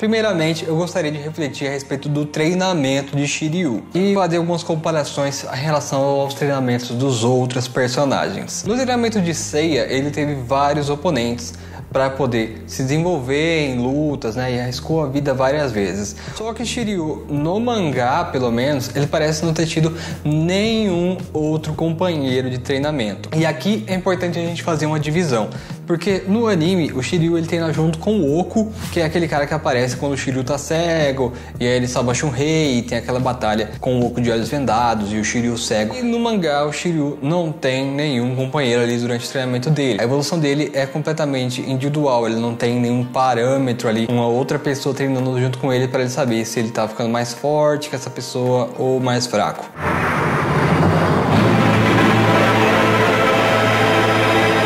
Primeiramente, eu gostaria de refletir a respeito do treinamento de Shiryu e fazer algumas comparações em relação aos treinamentos dos outros personagens. No treinamento de Seiya, ele teve vários oponentes para poder se desenvolver em lutas, né, e arriscou a vida várias vezes. Só que Shiryu, no mangá pelo menos, ele parece não ter tido nenhum outro companheiro de treinamento. E aqui é importante a gente fazer uma divisão, porque no anime o Shiryu ele treina junto com o Oku, que é aquele cara que aparece quando o Shiryu tá cego, e aí ele salva Shunrei, e tem aquela batalha com o Oku de olhos vendados e o Shiryu cego. E no mangá o Shiryu não tem nenhum companheiro ali durante o treinamento dele. A evolução dele é completamente individual, ele não tem nenhum parâmetro ali, uma outra pessoa treinando junto com ele para ele saber se ele tá ficando mais forte que essa pessoa ou mais fraco.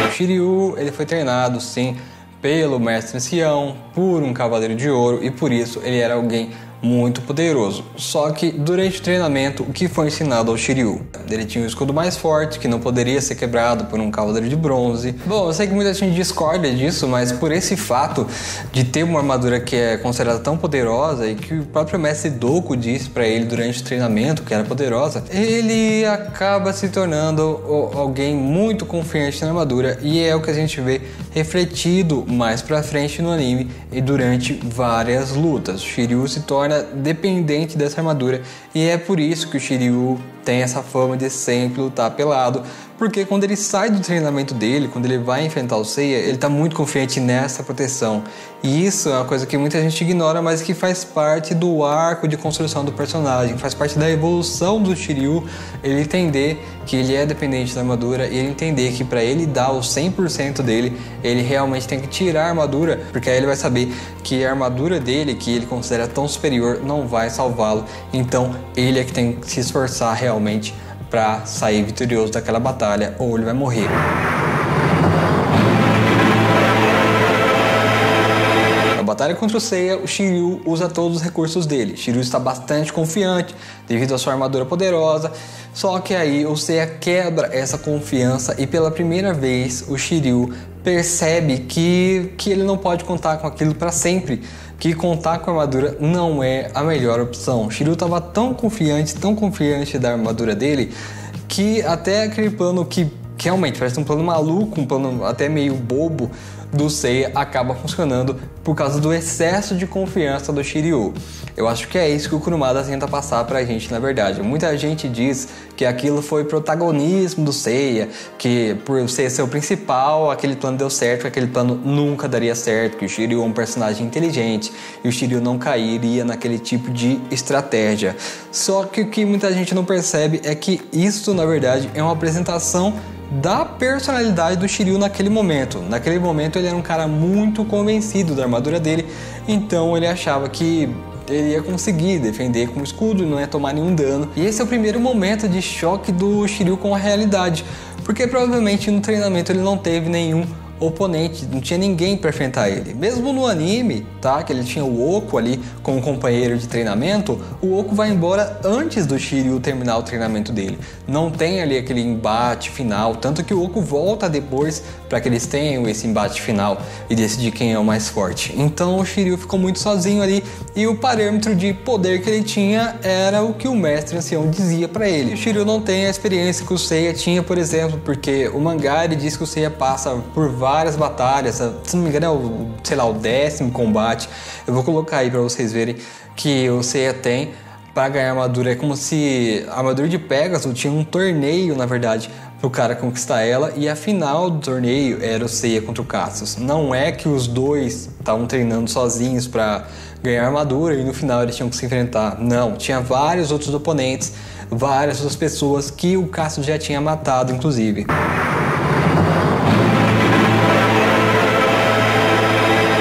O Shiryu, ele foi treinado sim pelo mestre ancião, por um cavaleiro de ouro, e por isso ele era alguém muito poderoso. Só que durante o treinamento, o que foi ensinado ao Shiryu? Ele tinha um escudo mais forte, que não poderia ser quebrado por um cavaleiro de bronze. Bom, eu sei que muita gente discorda disso, mas por esse fato de ter uma armadura que é considerada tão poderosa e que o próprio mestre Doku disse para ele durante o treinamento que era poderosa, ele acaba se tornando alguém muito confiante na armadura, e é o que a gente vê refletido mais pra frente no anime e durante várias lutas. O Shiryu se torna dependente dessa armadura, e é por isso que o Shiryu tem essa fama de sempre lutar pelado, porque quando ele sai do treinamento dele, quando ele vai enfrentar o Seiya, ele tá muito confiante nessa proteção. E isso é uma coisa que muita gente ignora, mas que faz parte do arco de construção do personagem, faz parte da evolução do Shiryu, ele entender que ele é dependente da armadura e ele entender que para ele dar o 100% dele, ele realmente tem que tirar a armadura, porque aí ele vai saber que a armadura dele, que ele considera tão superior, não vai salvá-lo. Então ele é que tem que se esforçar realmente para sair vitorioso daquela batalha, ou ele vai morrer. Na batalha contra o Seiya, o Shiryu usa todos os recursos dele. Shiryu está bastante confiante devido à sua armadura poderosa, só que aí o Seiya quebra essa confiança e pela primeira vez o Shiryu percebe que ele não pode contar com aquilo para sempre, que contar com a armadura não é a melhor opção. O Shiryu estava tão confiante da armadura dele, que até aquele plano que realmente parece um plano maluco, um plano até meio bobo do Seiya, acaba funcionando por causa do excesso de confiança do Shiryu. Eu acho que é isso que o Kurumada tenta passar pra gente, na verdade. Muita gente diz que aquilo foi protagonismo do Seiya, que por Seiya ser o principal, aquele plano deu certo, que aquele plano nunca daria certo, que o Shiryu é um personagem inteligente e o Shiryu não cairia naquele tipo de estratégia. Só que o que muita gente não percebe é que isso, na verdade, é uma apresentação da personalidade do Shiryu naquele momento. Naquele momento ele era um cara muito convencido da armadura dele, então ele achava que ele ia conseguir defender com o escudo e não ia tomar nenhum dano. E esse é o primeiro momento de choque do Shiryu com a realidade, porque provavelmente no treinamento ele não teve nenhum oponente, não tinha ninguém para enfrentar ele. Mesmo no anime, tá, que ele tinha o Oku ali como companheiro de treinamento, o Oku vai embora antes do Shiryu terminar o treinamento dele. Não tem ali aquele embate final, tanto que o Oku volta depois para que eles tenham esse embate final e decidir quem é o mais forte. Então o Shiryu ficou muito sozinho ali, e o parâmetro de poder que ele tinha era o que o mestre ancião dizia para ele. O Shiryu não tem a experiência que o Seiya tinha, por exemplo, porque o mangá ele diz que o Seiya passa por várias batalhas, se não me engano é o 10º combate. Eu vou colocar aí para vocês verem que o Seiya tem para ganhar armadura. É como se a armadura de Pegasus tinha um torneio, na verdade, pro cara conquistar ela, e a final do torneio era o Seiya contra o Cassius. Não é que os dois estavam treinando sozinhos para ganhar armadura e no final eles tinham que se enfrentar. Não, tinha vários outros oponentes, várias outras pessoas que o Cassius já tinha matado, inclusive.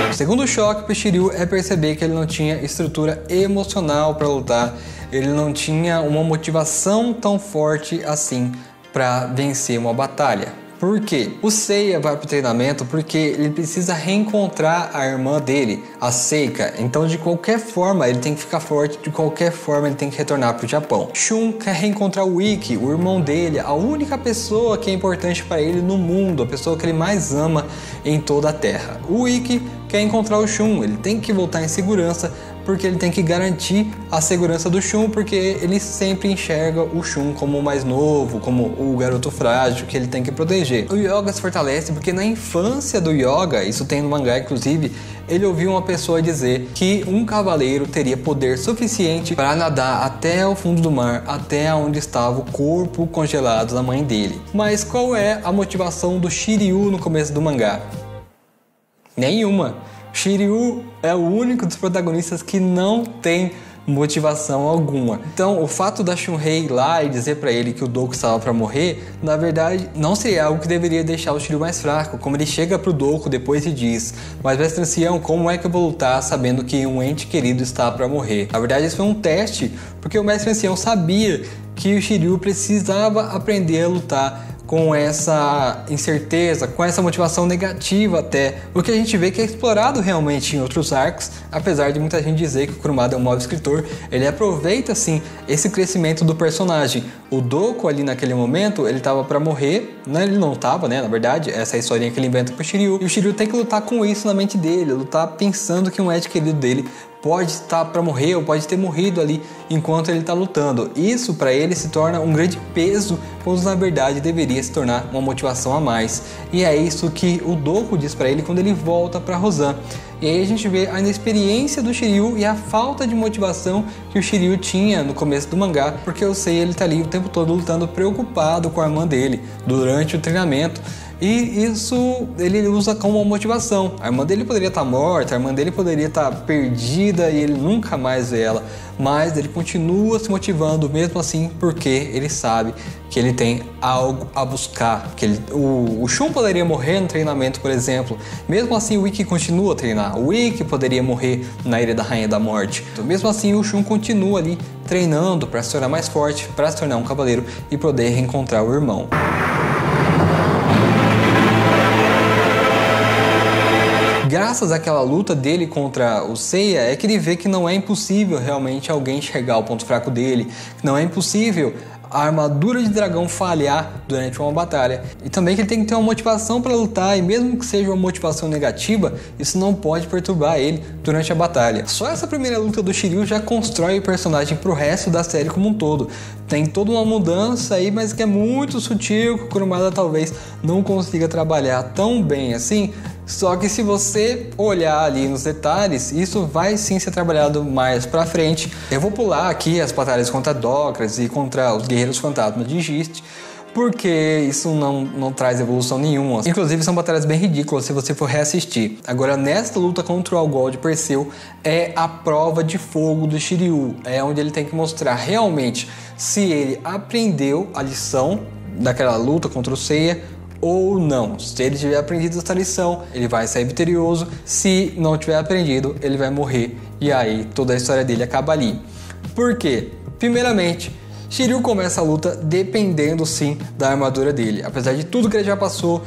O segundo choque para o Shiryu é perceber que ele não tinha estrutura emocional para lutar, ele não tinha uma motivação tão forte assim para vencer uma batalha. Por quê? O Seiya vai pro treinamento porque ele precisa reencontrar a irmã dele, a Seika. Então, de qualquer forma, ele tem que ficar forte, de qualquer forma, ele tem que retornar pro Japão. Shun quer reencontrar o Ikki, o irmão dele, a única pessoa que é importante para ele no mundo, a pessoa que ele mais ama em toda a Terra. O Ikki quer encontrar o Shun, ele tem que voltar em segurança, porque ele tem que garantir a segurança do Shun, porque ele sempre enxerga o Shun como o mais novo, como o garoto frágil que ele tem que proteger. O Yoga se fortalece porque na infância do Yoga, isso tem no mangá inclusive, ele ouviu uma pessoa dizer que um cavaleiro teria poder suficiente para nadar até o fundo do mar, até onde estava o corpo congelado da mãe dele. Mas qual é a motivação do Shiryu no começo do mangá? Nenhuma. Shiryu é o único dos protagonistas que não tem motivação alguma. Então, o fato da Shunrei ir lá e dizer pra ele que o Doku estava para morrer, na verdade, não seria algo que deveria deixar o Shiryu mais fraco. Como ele chega pro Doku depois e diz: mas mestre ancião, como é que eu vou lutar sabendo que um ente querido está para morrer? Na verdade, isso foi um teste, porque o mestre ancião sabia que o Shiryu precisava aprender a lutar com essa incerteza, com essa motivação negativa até, o que a gente vê que é explorado realmente em outros arcos, apesar de muita gente dizer que o Kurumada é um mau escritor, ele aproveita sim esse crescimento do personagem. O Doku ali naquele momento, ele tava para morrer, né? Ele não tava, né, na verdade, essa é a historinha que ele inventa pro Shiryu, e o Shiryu tem que lutar com isso na mente dele, lutar pensando que um ente querido dele pode estar para morrer ou pode ter morrido ali enquanto ele está lutando. Isso para ele se torna um grande peso, quando na verdade deveria se tornar uma motivação a mais. E é isso que o Doku diz para ele quando ele volta para Rosan. E aí a gente vê a inexperiência do Shiryu e a falta de motivação que o Shiryu tinha no começo do mangá, porque eu sei ele tá ali o tempo todo lutando preocupado com a irmã dele durante o treinamento. E isso ele usa como uma motivação. A irmã dele poderia estar morta, a irmã dele poderia estar perdida e ele nunca mais vê ela. Mas ele continua se motivando mesmo assim, porque ele sabe que ele tem algo a buscar. Que o Shun poderia morrer no treinamento, por exemplo. Mesmo assim o Ikki continua a treinar. O Ikki poderia morrer na Ilha da Rainha da Morte. Então, mesmo assim o Shun continua ali treinando para se tornar mais forte, para se tornar um cavaleiro e poder reencontrar o irmão. Graças àquela luta dele contra o Seiya, é que ele vê que não é impossível realmente alguém enxergar o ponto fraco dele, que não é impossível a armadura de dragão falhar durante uma batalha, e também que ele tem que ter uma motivação para lutar, e mesmo que seja uma motivação negativa, isso não pode perturbar ele durante a batalha. Só essa primeira luta do Shiryu já constrói o personagem pro resto da série como um todo. Tem toda uma mudança aí, mas que é muito sutil, que o Kurumada talvez não consiga trabalhar tão bem assim. Só que se você olhar ali nos detalhes, isso vai sim ser trabalhado mais pra frente. Eu vou pular aqui as batalhas contra Docras e contra os Guerreiros Fantasmas de Gist, porque isso não traz evolução nenhuma. Inclusive são batalhas bem ridículas se você for reassistir. Agora, nesta luta contra o Algol de Perseu, é a prova de fogo do Shiryu. É onde ele tem que mostrar realmente se ele aprendeu a lição daquela luta contra o Seiya ou não. Se ele tiver aprendido essa lição, ele vai sair vitorioso. Se não tiver aprendido, ele vai morrer. E aí toda a história dele acaba ali. Por quê? Primeiramente, Shiryu começa a luta dependendo sim da armadura dele. Apesar de tudo que ele já passou,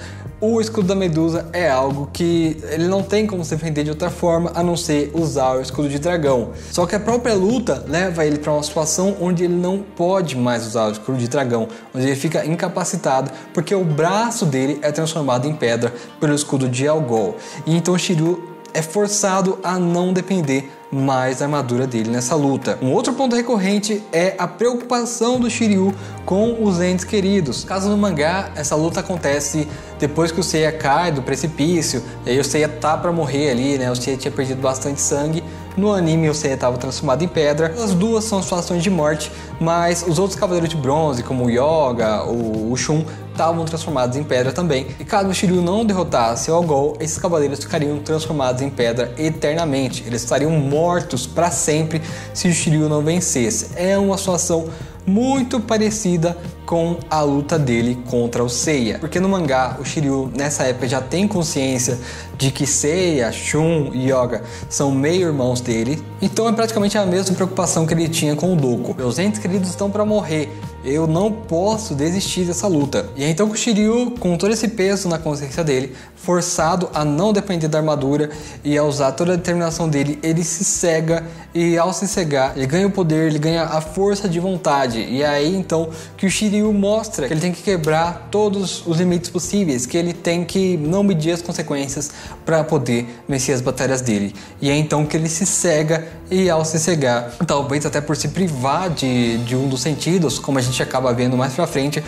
o escudo da Medusa é algo que ele não tem como se defender de outra forma a não ser usar o escudo de dragão. Só que a própria luta leva ele para uma situação onde ele não pode mais usar o escudo de dragão, onde ele fica incapacitado porque o braço dele é transformado em pedra pelo escudo de Algol. E então Shiryu é forçado a não depender mais da armadura dele nessa luta. Um outro ponto recorrente é a preocupação do Shiryu com os entes queridos. No caso do mangá, essa luta acontece depois que o Seiya cai do precipício, e aí o Seiya tá pra morrer ali, né? O Seiya tinha perdido bastante sangue. No anime o Seiya estava transformado em pedra. As duas são situações de morte, mas os outros cavaleiros de bronze, como o Yoga, o Shun, estavam transformados em pedra também. E caso o Shiryu não derrotasse o Algol, esses cavaleiros ficariam transformados em pedra eternamente. Eles estariam mortos para sempre se o Shiryu não vencesse. É uma situação muito parecida com a luta dele contra o Seiya, porque no mangá o Shiryu nessa época já tem consciência de que Seiya, Shun e Yoga são meio-irmãos dele, então é praticamente a mesma preocupação que ele tinha com o Doku. Meus entes queridos estão para morrer, eu não posso desistir dessa luta. E é então que o Shiryu, com todo esse peso na consciência dele, forçado a não depender da armadura e a usar toda a determinação dele, ele se cega, e ao se cegar, ele ganha o poder, ele ganha a força de vontade. E é aí então que o Shiryu mostra que ele tem que quebrar todos os limites possíveis, que ele tem que não medir as consequências para poder vencer as batalhas dele. E é então que ele se cega, e ao se cegar, talvez até por se privar de um dos sentidos, como a gente acaba vendo mais pra frente,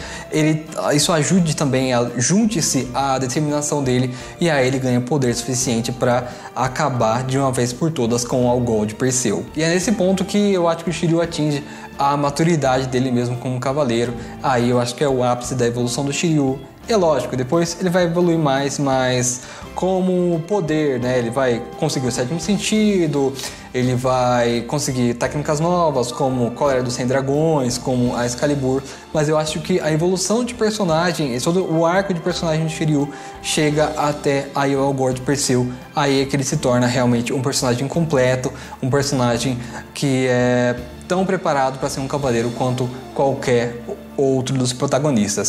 isso ajude também, junte-se à determinação dele, e aí ele ganha poder suficiente para acabar de uma vez por todas com o Algol de Perseu. E é nesse ponto que eu acho que o Shiryu atinge a maturidade dele mesmo como cavaleiro. Aí eu acho que é o ápice da evolução do Shiryu. E é lógico, depois ele vai evoluir mais, mas como poder, né? Ele vai conseguir o sétimo sentido, ele vai conseguir técnicas novas, como Cólera dos 100 Dragões, como a Excalibur. Mas eu acho que a evolução de personagem, todo o arco de personagem de Shiryu chega até aí o Algor de Perseu. Aí é que ele se torna realmente um personagem completo, um personagem que é tão preparado para ser um cavaleiro quanto qualquer outro dos protagonistas.